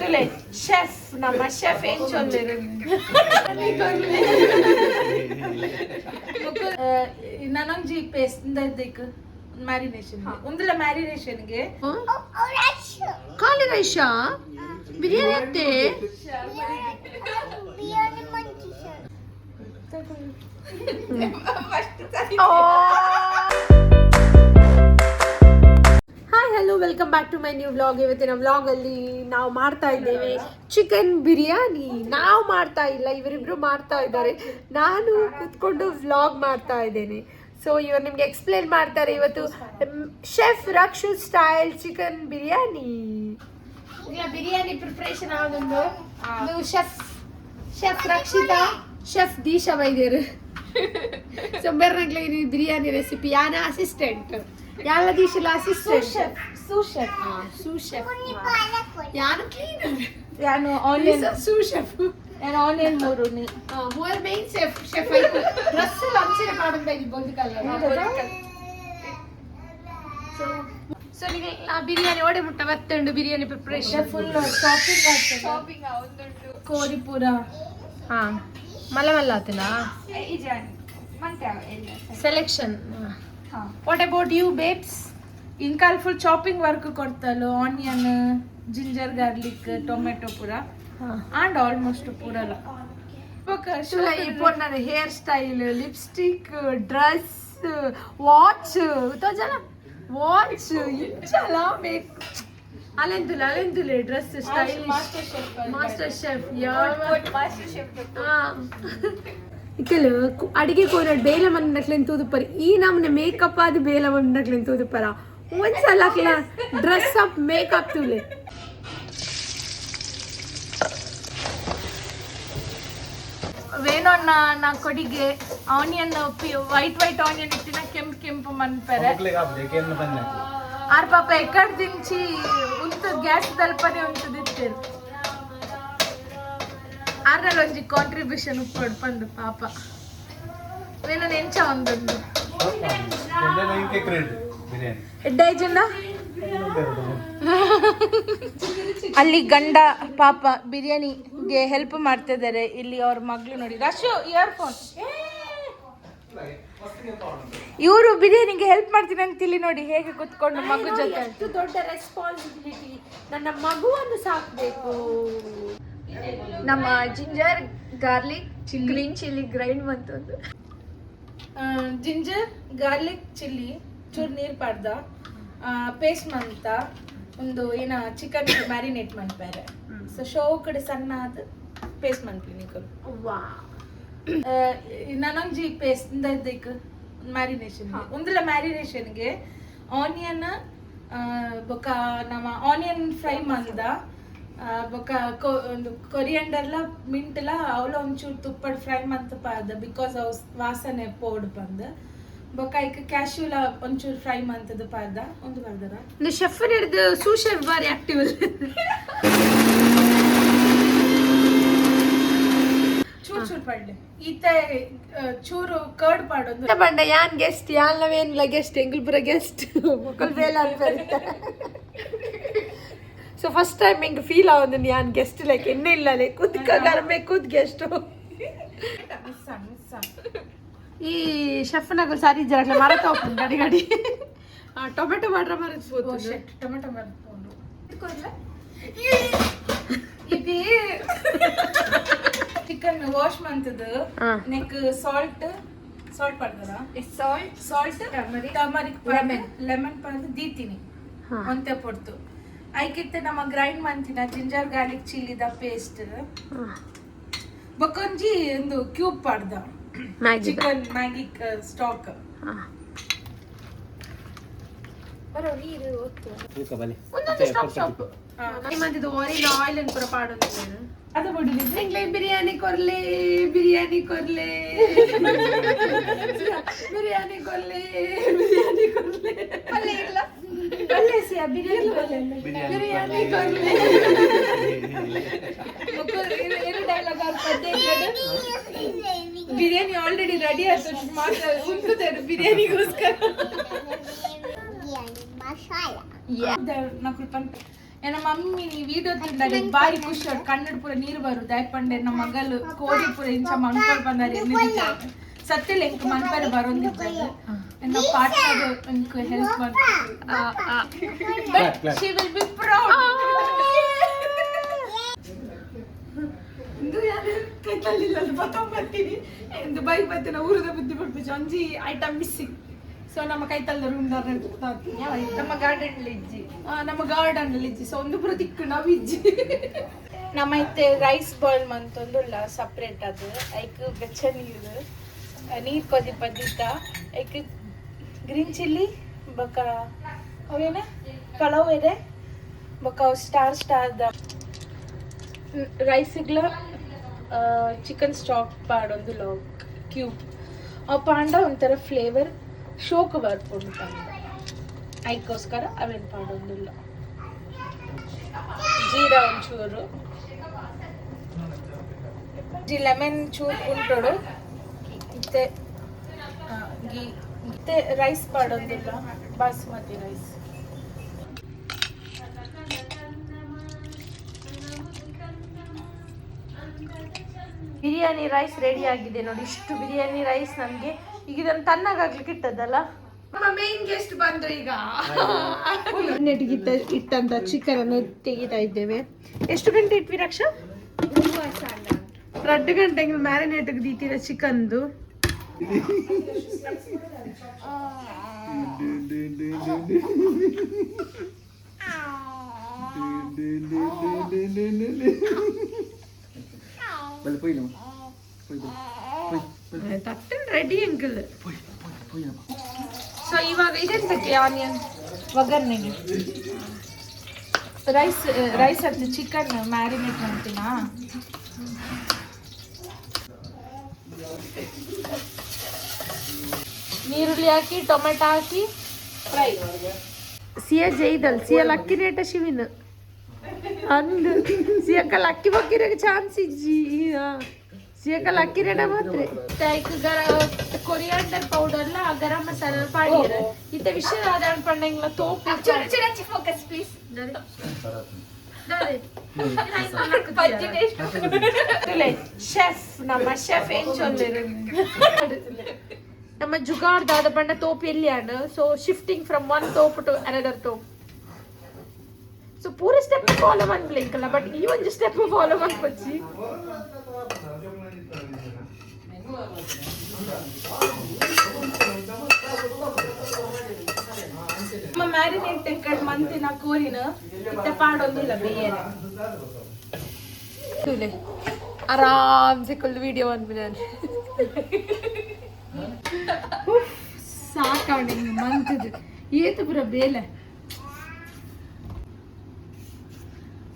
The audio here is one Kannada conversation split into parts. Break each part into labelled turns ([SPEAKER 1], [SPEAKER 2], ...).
[SPEAKER 1] ತುಲೆ ಶೆಫ್ ನಮ್ಮ ಶೆಫ್ ಏನ್ ಚೊಲ್ಲಿರು ನನಂಜಿ ಪೇಸ್ಟ್ ಇಂದಕ್ಕೆ ಮ್ಯಾರಿನೇಷನ್ ಒಂದಲ್ಲ ಮ್ಯಾರಿನೇಷನ್ಗೆ
[SPEAKER 2] ಖಾಲಿ ರೈಶಾ ಬಿರಿಯಾನಿ ಅತ್ತೆ hi hello welcome back to my new vlog. ಇವತ್ತಿನ ವ್ಲಾಗಲ್ಲಿ ನಾವು ಮಾಡ್ತಾ ಇದ್ದೇವೆ ಚಿಕನ್ ಬಿರಿಯಾನಿ. ನಾವು ಮಾಡ್ತಾ ಇಲ್ಲ, ಇವರಿಬ್ರು ಮಾಡ್ತಾ ಇದ್ದಾರೆ. ನಾನು ಕೂತ್ಕೊಂಡು ವ್ಲಾಗ್ ಮಾಡ್ತಾ ಇದ್ದೇನೆ. ಸೊ ಇವರು ನಿಮ್ಗೆ ಎಕ್ಸ್ಪ್ಲೇನ್ ಮಾಡ್ತಾರೆ ಇವತ್ತು chef Rakshu style chicken biryani. Biryani preparation ಆಗೋದು ಶೆಫ್ ರಕ್ಷಿತಾ, ಶೆಫ್ ದೀಶಾ ವೈದ್ಯರು. ಸೊ ಬೇರೆ ಬಿರಿಯಾನಿ ರೆಸಿಪಿ ಯಾನ ಅಸಿಸ್ಟೆಂಟ್ ಯಾಲ ದೀಶಲ ಅಸಿಸ್ಟೆಂಟ್ ಸೂಶೆಫ್ ಯಾನು ಕ್ಲೀನರ್
[SPEAKER 1] ಯಾನು ಆನಿಯನ್
[SPEAKER 2] ಸೂಶೆಫ್
[SPEAKER 1] ಆನಿಯನ್ ಮೂರು
[SPEAKER 2] ಮೇನ್ ಶೆಫ್ ಆಯ್ತು. ಡ್ರೆಸ್ ಲಂಚನೆ ಮಾಡೋದು ಬೊಂದು ಕಲರ್. ಸೊ ನೀವು ಬಿರಿಯಾನಿ ಓಡೆ ಮುಟ್ಟ ಬತ್ತುಂಡು ಬಿರಿಯಾನಿ ಪ್ರಿಪರೇಷನ್
[SPEAKER 1] ಫುಲ್ ಶಾಪಿಂಗ್
[SPEAKER 2] ಕೋರಿ ಪೂರ ಹಾ ಮಲ್ಲ ಮಲ್ಲ ಆತಲ್ಲ selection. What about you babes?
[SPEAKER 1] ಇಂಕಾಲ್ ಫುಲ್ ಚಾಪಿಂಗ್ ವರ್ಕ್ ಕೊಡ್ತಲ್ಲ ಆನಿಯನ್ ಜಿಂಜರ್ ಗಾರ್ಲಿಕ್ ಟೊಮೆಟೊ ಪೂರ ಅಂಡ್ ಆಲ್ಮೋಸ್ಟ್ ಪೂರಲ್ಲ
[SPEAKER 2] hair style lipstick dress watch ತೋಜಲ ವಾಚ್ ಇಂಚಲ ಮೇಕ್ ಅಲೆಂತುಲೆ ಡ್ರೆಸ್ ಸ್ಟೈಲ್ ಮಾಸ್ಟರ್ ಶೆಫ್ ಇಕಲು ಅಡಿಗೆ ಕೋನಡ್ ಬೇಲ ಮನ್ನಕ್ಲೆನ್ ತೂದುಪರ್ ಈ ನಮ್ನೆ ಮೇಕಪ್ ಆದ ಬೇಲ ಮನ್ನಕ್ಲೆನ್ ತೂದುಪರ ಒಂದ್ಸಲ ಡ್ರೆಸ್ ಅಪ್ ಮೇಕಪ್ ತುಲೆ
[SPEAKER 1] ವೇಣೋಣ್ಣ ನಾ ಕೊಡಿಗೆ ಆನಿಯನ್ ವೈಟ್ ಆನಿಯನ್ ಇಟ್ಟಿನ ಕೆಂಪು ಮನ್ಪೆರೆ ಆರ್ ಪಾಪ ಎಕ್ಕಡ್ ದಿಂಚಿ ಉಂತು ಗ್ಯಾಸ್ ದಲ್ಪನೆ ಉಂತದಿತ್ತೇರು ಆರ್ನಲ್ಲಿ ಒಂಜಿ ಕಾಂಟ್ರಿಬ್ಯೂಷನ್ ಉಪ್ಪೊಡು ಪಂದು ಪಾಪ ವೇಣನ್ ಎಂಚ ಒಂದೊಂದು ಎಡ್ಡೈಜನ್ನ ಅಲ್ಲಿ ಗಂಡ ಪಾಪ ಬಿರಿಯಾನಿಗೆ ಹೆಲ್ಪ್ ಮಾಡ್ತಿದ್ದಾರೆ. ಇಲ್ಲಿ ಅವ್ರ ಮಗಳು ನೋಡಿ ರಶು ಇಯರ್ಫೋನ್ ಇವರು ಬಿರಿಯಾನಿಗೆ ಹೆಲ್ಪ್ ಮಾಡ್ತೀನಿ ಅಂತ ಇಲ್ಲಿ ನೋಡಿ ಹೇಗೆ ಕುತ್ಕೊಂಡು ಮಗು ಜೊತೆ.
[SPEAKER 2] ಎಷ್ಟು ದೊಡ್ಡ ರೆಸ್ಪಾನ್ಸಿಬಿಲಿಟಿ, ನನ್ನ ಮಗುವನ್ನು ಸಾಕ್ಬೇಕು. ನಮ್ಮ ginger garlic green chilli grind ಬಂತಂದು
[SPEAKER 1] ಜಿಂಜರ್ ಗಾರ್ಲಿಕ್ ಚಿಲ್ಲಿ ಚೂರು ನೀರು ಪಾಡ್ದ ಪೇಸ್ಟ್ ಮಂತ ಒಂದು ಏನ ಚಿಕನ್ ಮ್ಯಾರಿನೇಟ್ ಮಾಡ್ತಾರೆ. ಸೊ ಶೋ ಕಡೆ ಸಣ್ಣ ಅದು ಪೇಸ್ಟ್ ಮಾಡ್ತೀನಿ ನನಂಜಿ ಪೇಸ್ಟ್ ಇಂದಕ್ಕೆ ಮ್ಯಾರಿನೇಷನ್ ಒಂದಲ್ಲ ಮ್ಯಾರಿನೇಷನ್ಗೆ ಆನಿಯನ್ ಬೊಕ ನಮ್ಮ ಆನಿಯನ್ ಫ್ರೈ ಮಂದ ಬೊಕ ಒಂದು ಕೊರಿಯಂಡರ್ಲ ಮಿಂಟ್ಲ ಅವಳ ಒಂಚೂರು ತುಪ್ಪಡ್ ಫ್ರೈ ಮಂತ್ ಪಾದ ಬಿಕಾಸ್ ಅವು ವಾಸನೆ ಪೋಡ್ ಬಂದು ಬೊಕ ಈಗ ಕ್ಯಾಶ್ಯೂಲ ಒಂಚೂರು ಫ್ರೈ ಮಂತದ ಪಾದ ಒಂದು ಬರ್ದರ
[SPEAKER 2] ಶೆಫ್ ಹಿಡಿದು ಸೂಶೆಫ್ ಬಾರಿ ಆಕ್ಟಿವ್
[SPEAKER 1] ಚೂರು ಪಡ್ಲೆ ಈತ ಚೂರು ಕರ್ಡ್ ಪಾಡೋದು
[SPEAKER 2] ಬಂಡ ಯಾನ್ ಗೆಸ್ಟ್ ಯಾನ್ ನವೇನ್ಲ ಗೆಸ್ಟ್ ಎಂಗ್ಲ್ ಪುರ ಗೆಸ್ಟ್ ಮುಕ್ಕಲ್ ಬೇಲ ಅಂತ. ಸೊ ಫಸ್ಟ್ ಟೈಮ್ ಹಿಂಗೆ ಫೀಲ್ ಆಗೋದು ಯಾನ್ ಗೆಸ್ಟ್ ಲೈಕ್ ಎಣ್ಣೆ ಇಲ್ಲ ಕುದ್ಕ ಗರ್ಮೆ ಕುದ್ ಗೆಸ್ಟ್. ಈ ಶೆಫ್ನಾಗ ಸಾರಿ ಜರಗ್ಲ ಮರತ ಹೋಗ್ತೀನಿ ಗಡಿ ಗಡಿ ಟೊಮೆಟೊ ಮಾಡ್ರ ಮರಸ್ಬೋದು.
[SPEAKER 1] ಟೊಮೆಟೊ ಮರತ್ಕೊಂಡು
[SPEAKER 2] ಇದು
[SPEAKER 1] ಚಿಕನ್ ವಾಶ್ ಮಂತದ ನೆಕ್ ಸಾಲ್ಟ್ ಪಡ್ದಾರ ಸಾಲ್ಟ್ ಟರ್ಮರಿಕ್ ಲೆಮನ್ ಪಡ್ದು ದೀತೀನಿ ಒಂತೆ ಪೊಡ್ತು ಐಕಿತ್ತ ನಮ್ಮ ಗ್ರೈಂಡ್ ಮಂತಿನ ಜಿಂಜರ್ ಗಾರ್ಲಿಕ್ ಚಿಲ್ಲಿದ ಪೇಸ್ಟ್ ಬೊಕೊಂಜಿ ಒಂದು ಕ್ಯೂಬ್ ಪಡ್ದ ಚಿಕನ್ ಮ್ಯಾಗಿ ಸ್ಟಾಕ್
[SPEAKER 2] ಆಯಿಲ್ ಪುರ ಪಾಡೋದು ಅದು ಬಿಡಿದ್ರೆ ಬಿರಿಯಾನಿ ಕೊರ್ಲೆ ಬಿರಿಯಾನಿ ಕೊರ್ಲೆ ಬಿರಿಯಾನಿ ಕೊರ್ಲೆ ಬಿರಿಯಾನಿ ಕೊರ್ಲೆ ಅಲ್ಲೇ ಇಲ್ಲ ಅಲ್ಲೇಸಿಯ ಬಿರಿಯಾನಿ ಕೊರ್ಲೆ ಬಿರಿಯಾನಿ ಕೊರ್ಲೆ ಏನು ಡೈಲಾಗ್ ಆಗ್ತದೆ. ಬಿರಿಯಾನಿ ಆಲ್ರೆಡಿ ರೆಡಿ ಆಯ್ತು ಮಾತ್ರ ಉಂಟುತ್ತಾರೆ ಬಿರಿಯಾನಿಗೋಸ್ಕರ.
[SPEAKER 1] ನಮ್ಮ ಮಮ್ಮಿ ವಿಡಿಯೋ ತಿಂದಾಗ ಬಾರಿ ಖುಷಿ ಆಯ್ತು ಕನ್ನಡ ಪೂರ ನೀರು ಬರುದು ಆಯ್ಪಂಡೆ ನಮ್ಮ ಮಗಲು ಕೋಡಿ ಪೂರ ಇಂಚ ಮನ್ಪರ್ ಬಂದಾರೆ ಸತ್ಯಲ್ಲ ಇಂಕ ಮನ್ಪರ್ ಬರೋದಿದ್ದಾಗ ನನ್ನ ಪಾರ್ಟ್ನರ್ ಇಂಕ ಹೆಲ್ಪ್ ಮಾಡ್ತಾರೆ but she will be proud ಇಂದು ಯಾರು ಕೈತಲ್ಲಿಲ್ಲ ಬರ್ತೀನಿ ಎಂದು ಬೈ ಬತ್ತೆ ನಾವು ಊರದ ಬುದ್ಧಿ ಕೊಡ್ಬೇಕು ಒಂಜಿ ಐಟಮ್ ಮಿಸ್ಸಿಂಗ್ ಸೊ ನಮ್ಮ ಕೈತಲ್ದ ರೂಮ್ ನಮ್ಮ ಗಾರ್ಡನ್ ಇಜ್ಜಿ ಸೊ ಒಂದು ಪುರ ತಿಕ್ಕು ನಾವು ಇಜ್ಜಿ ನಮ್ಮ ಐತೆ ರೈಸ್ ಬಾಯ್ಲ್ ಮಂತೊಂದುಲ್ಲ ಸಪ್ರೇಟ್ ಅದು ಐಕ್ ಬೆಚ್ಚ ನೀರು ಕೊದಿ ಪದ್ದಿತ್ತ ಐಕ್ ಗ್ರೀನ್ ಚಿಲ್ಲಿ ಬೊಕ ಅವೇನ ಪಲಾವ್ ಇದೆ ಬೊಕ ಸ್ಟಾರ್ದ ರೈಸಿಗ್ಲ ಚಿಕನ್ ಸ್ಟಾಕ್ ಪಾಡೊಂದು ಲಾಗ್ ಕ್ಯೂಬ್ ಆ ಪಾಂಡ ಒಂಥರ ಫ್ಲೇವರ್ ಶೋಕ ಬರ್ಪುಂಡು ಐಕೋಸ್ಕರ ಅವೇನು ಪಾಡೊಂದಿಲ್ಲ ಜೀರಾ ಒಂಚೂರು ಲೆಮನ್ ಚೂರು ಉಂಟೋಡು ಮತ್ತೆ ರೈಸ್ ಪಾಡೊಂದಿಲ್ಲ basmati rice biryani rice ready ಆಗಿದೆ ನೋಡಿ ಇಷ್ಟು ಬಿರಿಯಾನಿ ರೈಸ್ ನಮಗೆ ಈಗ ಇದನ್ನು ತಣ್ಣಗಾಗ್ಲಿಕ್ಕೆ ಇಟ್ಟದಲ್ಲ ನಮ್ಮ ಮೇನ್ ಗೆಸ್ಟ್ ಬಂದ್ರು ಈಗ ನೆಟ್ಗಿದ್ದ ಇಟ್ಟಂತ ಚಿಕನ್ ಅನ್ನು ತೆಗಿತಾ ಇದ್ದೇವೆ ಎಷ್ಟು ಗಂಟೆ ಇಟ್ವಿ ರಕ್ಷಾ 2 ಗಂಟೆಗೆ ಮ್ಯಾರಿನೇಟ್ ದೀತಿರ ಚಿಕನ್ದು ತಟ್ಟನ್ ರೆಡಿ ಅಂಕಲ್ ಸೊ ಇವಾಗ ಇದೆಂತಕ್ಕೆ ಆನಿಯನ್ ಒಗ್ಗರಣೆಗೆ ರೈಸ್ ಅದು ಚಿಕನ್ ಮ್ಯಾರಿನೇಟ್ ಮಾಡ್ತೀನಾ ನೀರುಳ್ಳಿ ಹಾಕಿ ಟೊಮೆಟೊ ಹಾಕಿ ಫ್ರೈ ಸಿಯ ಜೈದಲ್ ಸಿಯಲ್ ಅಕ್ಕಿ ರೇಟ ಶಿವಿನ ಅಂದು ಸಿಯಕ್ಕಲ್ಲ ಅಕ್ಕಿ ಬಕ್ಕಿರಾಗ ಚಾನ್ಸ್ ಇಜ್ಜಿ ಸಿಯಕ್ಕಲ್ಲ ಅಕ್ಕಿ ರೇಟ ಮಾತ್ರ ಕೊರಿಯಾಂಡರ್ ಪೌಡರ್ಲ ಗರಂ ಮಸಾಲ ಪಾಡಿರ ಇತ್ತ ವಿಷಯ ಆದಾಣ ಪಂಡಂಗಿಲ್ಲ ತೋಪು ಫೋಕಸ್ ಪ್ಲೀಸ್ ಶೆಫ್ ನಮ್ಮ ಶೆಫ್ ಏನ್ ಚೊಲ್ಲಿರು ನಮ್ಮ ಜುಗಾರ್ದಾದ ಬಣ್ಣ ತೋಪ್ ಎಲ್ಲಿಯಾನ ಸೊ ಶಿಫ್ಟಿಂಗ್ ಫ್ರಮ್ ಒನ್ ತೋಪ್ ಟು ಅನದರ್ ತೋಪ್ ಸೊ ಪೂರ ಸ್ಟೆಪ್ ಫಾಲೋ ಮಾಡ್ಲಿಕ್ಕಲ್ಲ ಬಟ್ ಈ ಒಂದು ಸ್ಟೆಪ್ ಫಾಲೋ ಮಾಡ್ಕೊಚ್ಚಿ ನಮ್ಮ ಮ್ಯಾರಿನೇಟ್ ತೆಕ್ಕಡ್ ಮಂತಿನ ಕೋರಿನ ಇತ್ತ ಪಾಡೊಂದಿಲ್ಲ ಬೇಯರೆ ತುಲೆ ಆರಾಮ್ से कुल वीडियो ಅನ್ಬಿಡಾನೆ ಸಾಕಾಣೆ ಮಂತದ ಏತು ಪುರ ಬೇಲೆ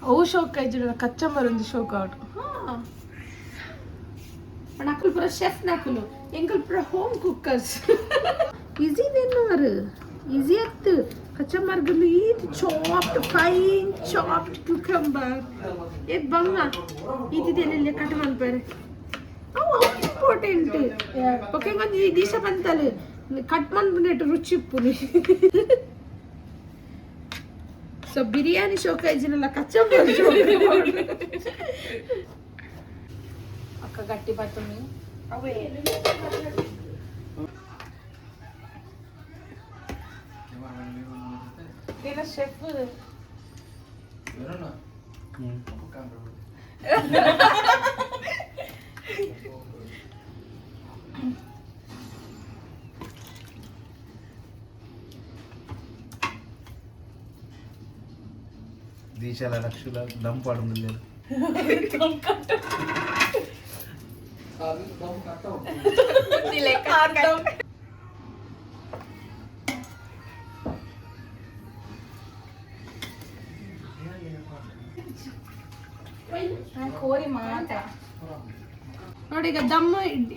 [SPEAKER 1] ಓ ಶೋಕ ಇಜ್ಜುಡ ಕಚ್ಚಂಬರ್ ಒಂದು ಶೋಕ ಆಡು ನಕುಲ್ ಪುರ ಶೆಫ್ ನಕುಲು ಎಂಕಲ್ ಪುರ ಹೋಮ್ ಕುಕ್ಕರ್ಸ್ ಈಸಿ ನೆನ್ನವರು ಈಸಿ ಅತ್ತು ಕಚ್ಚಂಬರ್ಗಲು ಇದು ಚಾಪ್ಡ್ ಫೈನ್ ಚಾಪ್ಡ್ ಕ್ಯೂಕಂಬರ್ ಏತ್ ಬಂಗ ಇದಿದೆಲ್ಲ ಕಟ್ ಮಾಡ್ತಾರೆ ಅವು ಇಂಪಾರ್ಟೆಂಟ್ ಓಕೆ ಒಂದು ಈ ದಿವಸ ಬಂತಲ್ಲ ಕಟ್ ಮಾಡ್ಬಿಟ್ಟು ರುಚಿ ಪುರಿ ಸೊ ಬಿರಿಯಾನಿ ಶೋಕ ಇಜ್ಜಿನಲ್ಲ ಕಚ್ಚಂಬರ್ ಅಕ್ಕ ಗಟ್ಟಿ ಬರ್ತಮಿ ಅವೇ ಏನ ಶೆಫ್
[SPEAKER 3] దీశాల లక్షల దమ్ పడుంది లేదు
[SPEAKER 1] ಕೋರಿ ಮಾತ್ರ ನೋಡಿ ಈಗ ದಮ್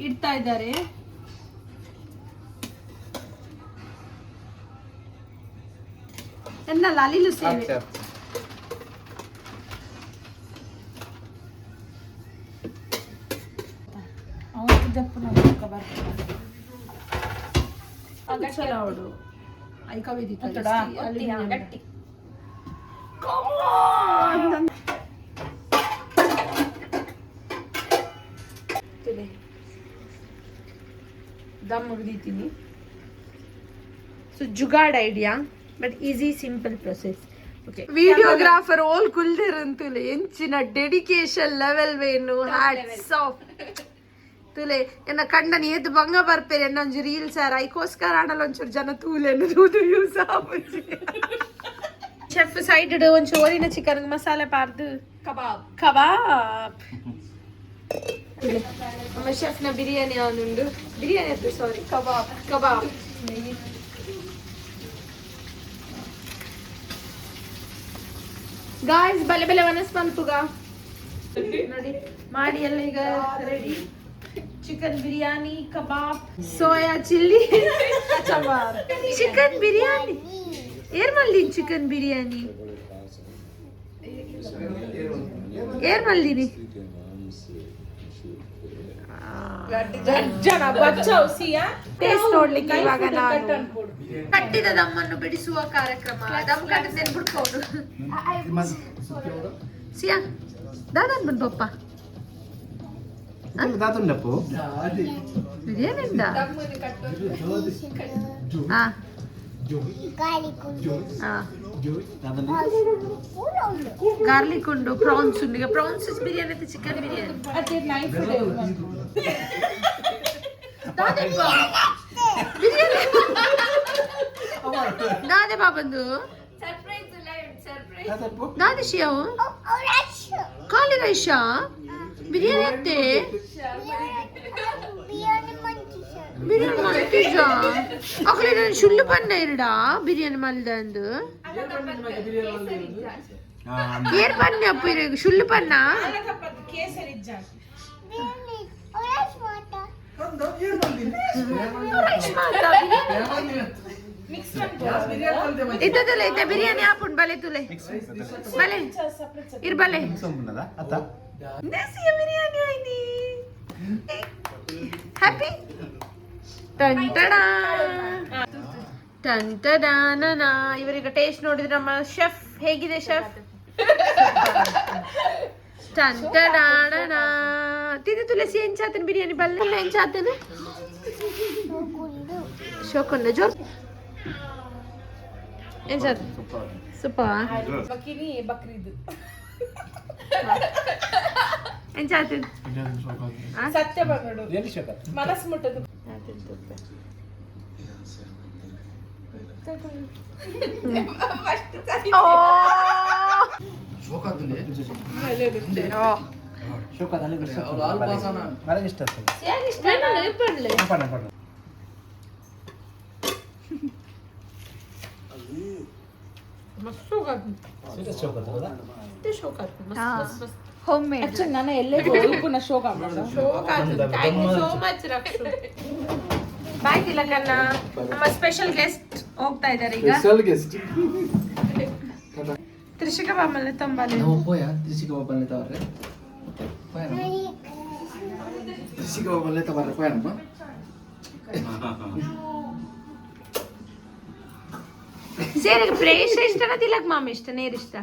[SPEAKER 1] ಇಡ್ತಾ ಇದ್ದಾರೆ ಎನ್ನಲ್ಲ ಅಲ್ಲಿಲು ಸೇವೆ
[SPEAKER 2] ದಮ್ ಹೊಡೆದಿದ್ದೀನಿ. So jugaad idea but easy simple process. Okay videographer ಓಲ್ ಕುಲ್ದಿರಂತುಲೆ ಎಂಚಿನ ಡೆಡಿಕೇಶನ್ ಲೆವೆಲ್ ವೇನು ಹ್ಯಾಟ್ಸ್ ಆಫ್ ತುಲೆ ಎನ್ನ ಕಂಡನಿ ಏತು ಬಂಗ ಬರ್ಪೇರೆ ಎನ್ನೊಂಜಿ ರೀಲ್ಸ್ ಆರ್ ಐಕೋಸ್ಕರ ಆಡಲ್ ಒಂಚೂರು ಜನ ತೂಲೆನ್ನು ತೂದು ಯೂಸ್ ಆಪುಜಿ. ಚೆಫ್ ಸೈಡ್ ಒಂಚೂರು ಓರಿನ ಚಿಕನ್ ಮಸಾಲೆ ಪಾರ್ದು ಕಬಾಬ್ ನಮ್ಮ ಚೆಫ್ನ ಬಿರಿಯಾನಿ ಅವನುಂಡು ಬಿರಿಯಾನಿ ಅದು ಸಾರಿ ಕಬಾಬ್ ಗಾಯ್ಸ್ ಬಲೆ ವನಸ್ಪಂತುಗ ನೋಡಿ ಮಾಡಿ ಎಲ್ಲ ಈಗ ready. Chicken biryani kebab soya chilli chicken biryani ಏರ್ ಮಲ್ಲಿ ಚಿಕನ್ ಬಿರಿಯಾನಿ ಏರ್ ಮಲ್ಲಿನಿ ಟೇಸ್ಟ್ ನೋಡ್ಲಿಕ್ಕೆ ಇವಾಗ ನಾನು ಕಟ್ಟಿದ ದಮ್ಮನ್ನು ಬಿಡಿಸುವ ಕಾರ್ಯಕ್ರಮ. ದಮ್ ಕಟ್ಟಿದ್ದೇನೆ ಬಿಡ್ಕೊಂಡು ಸಿಯಾ ದಾದನ್ ಬಂದ್ ಪಪ್ಪ
[SPEAKER 3] దాతుండప్పు
[SPEAKER 2] ಬಿರಿಯಾನಿ ಗಾರ್ಲಿಕ್ ಉಂಡು ಪ್ರಾನ್ಸ್ ಉಂಡು. ಈಗ ಪ್ರಾನ್ಸ್ ಬಿರಿಯಾನಿ ಮತ್ತೆ ಚಿಕನ್ ಬಿರಿಯಾನಿ ದಾದೆ ಬಾಬಂದು ದಾದೆ ಶಿಯಾವು ಖಾಲಿ ರೈಶಾ ಬಿರಿಯಾನಿ ಅಂತೆ ಬಿರಿಯಾನಿ ಮಾಡ್ತಿದ್ದ ಅಕ್ಕಲೆ ನಾನು ಸುಳ್ಳು ಬಣ್ಣ ಇರಡ ಬಿರಿಯಾನಿ ಮಲ್ದ ಅಂದು ಏರ್ ಬಣ್ಣ ಅಪ್ಪ ಇರ ಸುಳ್ಳು ಬಣ್ಣ ಇದ್ದದಲ್ಲ ಇದ್ದ ಬಿರಿಯಾನಿ ಹಾಪುಂಡು ಬಲೆ ತುಲೆ ಬಲೆ ಇರ್ ಬಲೆ ನಸಿಯ ಬಿರಿಯಾನಿ ಆಯ್ನಿ ಹ್ಯಾಪಿ ಟಂಟಡಾನನ. ಇವರೀಗ ಟೇಸ್ಟ್ ನೋಡಿದ್ರೆ ನಮ್ಮ ಶೆಫ್ ಹೇಗಿದೆ ಶೆಫ್ ಟಂಟಡಾನನ ತಿಂದು ತುಳಸಿ ಎಂಚಾತನ ಬಿರಿಯಾನಿ ಬಲ್ಲ ಎಂಚಾತನ ಶೋಕೊಂಡ ಜೋರ್ ಎಂಚಾತ ಸೂಪರ್
[SPEAKER 1] ಬಕಿನಿ ಬಕ್ರೀದ್
[SPEAKER 2] ಎಂಚಾತನ
[SPEAKER 1] ಸತ್ಯ ಬಂಗಡು ಮನಸ್ ಮುಟ್ಟದು ನಾನು ಎಲ್ಲೇ ಪುನಃ ಶೋಕ
[SPEAKER 2] thank you so much Rakshu. Bye ತಿಲಕಣ್ಣ. ನಮ್ಮ ಸ್ಪೆಷಲ್ ಗೆಸ್ಟ್ ಹೋಗ್ತಾ ಇದ್ದಾರೆ ಈಗ.
[SPEAKER 3] స్పెషల్ గెస్ట్
[SPEAKER 2] ತ್ರಿಷಿಕ ಬಾಮಲ್ಲ ತಂಬಾಲೆ
[SPEAKER 3] ನಾವು ಹೋಯಾ ತ್ರಿಷಿಕ ಬಾಬಲ್ಲೆ ತವರೆ ಹೋಯಾ ತ್ರಿಷಿಕ ಬಾಬಲ್ಲೆ ತವರೆ ಹೋಯನಮ್ಮ
[SPEAKER 2] ಸೇರಿ ಪ್ರೇಷ ಇಷ್ಟನ ತಿಲಕ್ ಮಾಮ ಇಷ್ಟ ನೇರ್ ಇಷ್ಟ.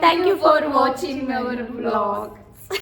[SPEAKER 2] Thank you for watching our vlog.